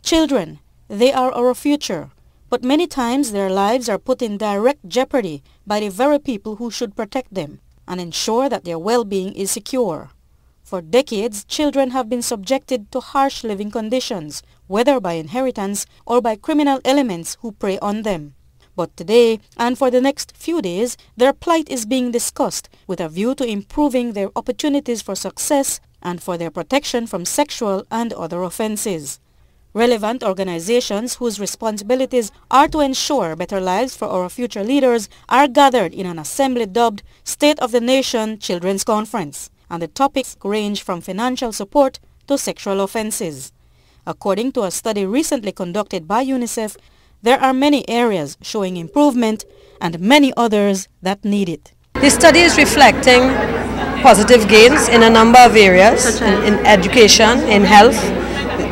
Children, they are our future, but many times their lives are put in direct jeopardy by the very people who should protect them and ensure that their well-being is secure. For decades, children have been subjected to harsh living conditions, whether by inheritance or by criminal elements who prey on them. But today, and for the next few days, their plight is being discussed with a view to improving their opportunities for success and for their protection from sexual and other offenses. Relevant organizations whose responsibilities are to ensure better lives for our future leaders are gathered in an assembly dubbed State of the Nation Children's Conference, and the topics range from financial support to sexual offenses. According to a study recently conducted by UNICEF, there are many areas showing improvement and many others that need it. The study is reflecting positive gains in a number of areas, in education, in health.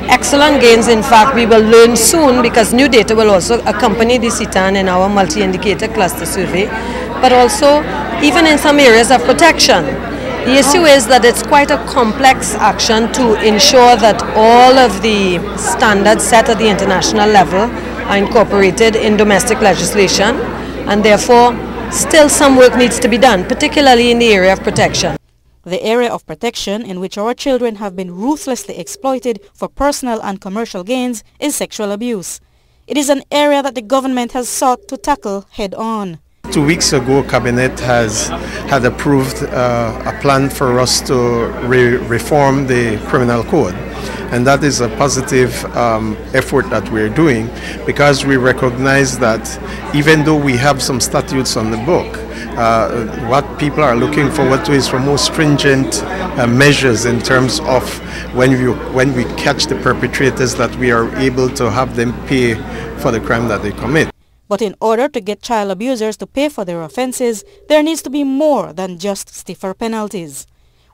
Excellent gains, in fact, we will learn soon because new data will also accompany the CETAN in our multi-indicator cluster survey, but also even in some areas of protection. The issue is that it's quite a complex action to ensure that all of the standards set at the international level are incorporated in domestic legislation, and therefore still some work needs to be done, particularly in the area of protection. The area of protection in which our children have been ruthlessly exploited for personal and commercial gains is sexual abuse. It is an area that the government has sought to tackle head-on. 2 weeks ago, Cabinet had approved a plan for us to reform the criminal code. And that is a positive effort that we're doing, because we recognize that even though we have some statutes on the book, what people are looking forward to is for more stringent measures in terms of when we catch the perpetrators, that we are able to have them pay for the crime that they commit. But in order to get child abusers to pay for their offenses, there needs to be more than just stiffer penalties.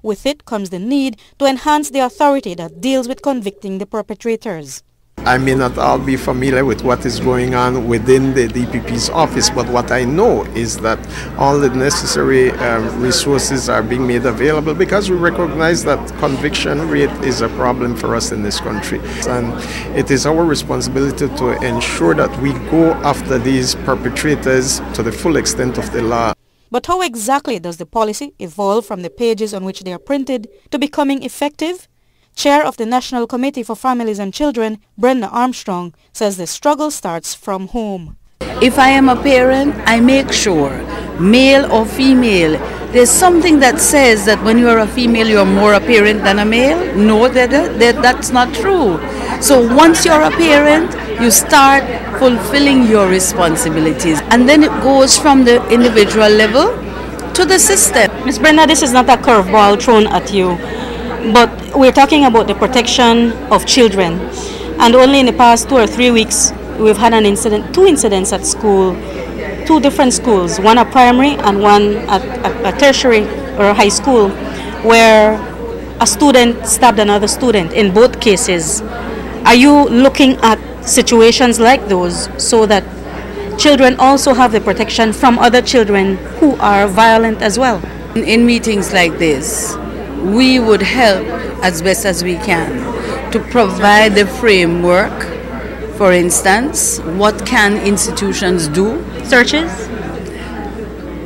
With it comes the need to enhance the authority that deals with convicting the perpetrators. I may not all be familiar with what is going on within the DPP's office, but what I know is that all the necessary resources are being made available, because we recognize that conviction rate is a problem for us in this country. And it is our responsibility to ensure that we go after these perpetrators to the full extent of the law. But how exactly does the policy evolve from the pages on which they are printed to becoming effective? Chair of the National Committee for Families and Children, Brenda Armstrong, says the struggle starts from home. If I am a parent, I make sure, male or female, there's something that says that when you are a female, you're more a parent than a male. No, that's not true. So once you're a parent, you start fulfilling your responsibilities. And then it goes from the individual level to the system. Ms. Brenda, this is not a curveball thrown at you, but we're talking about the protection of children. And only in the past 2 or 3 weeks, we've had two incidents at school, 2 different schools, one at primary and one at a tertiary or a high school, where a student stabbed another student in both cases. Are you looking at situations like those so that children also have the protection from other children who are violent as well? In meetings like this, we would help as best as we can to provide the framework. For instance, what can institutions do? Searches?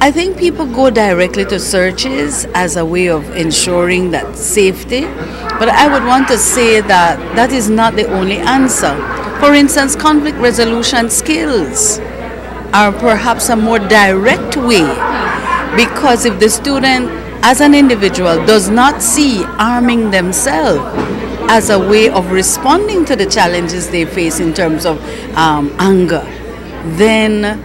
I think people go directly to searches as a way of ensuring that safety, but I would want to say that that is not the only answer. For instance, conflict resolution skills are perhaps a more direct way, because if the student as an individual does not see arming themselves as a way of responding to the challenges they face in terms of anger, then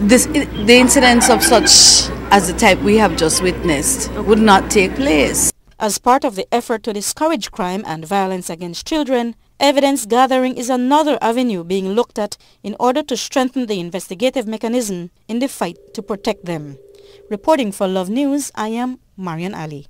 the incidents of such as the type we have just witnessed would not take place. As part of the effort to discourage crime and violence against children, evidence gathering is another avenue being looked at in order to strengthen the investigative mechanism in the fight to protect them. Reporting for Love News, I am Marian Ali.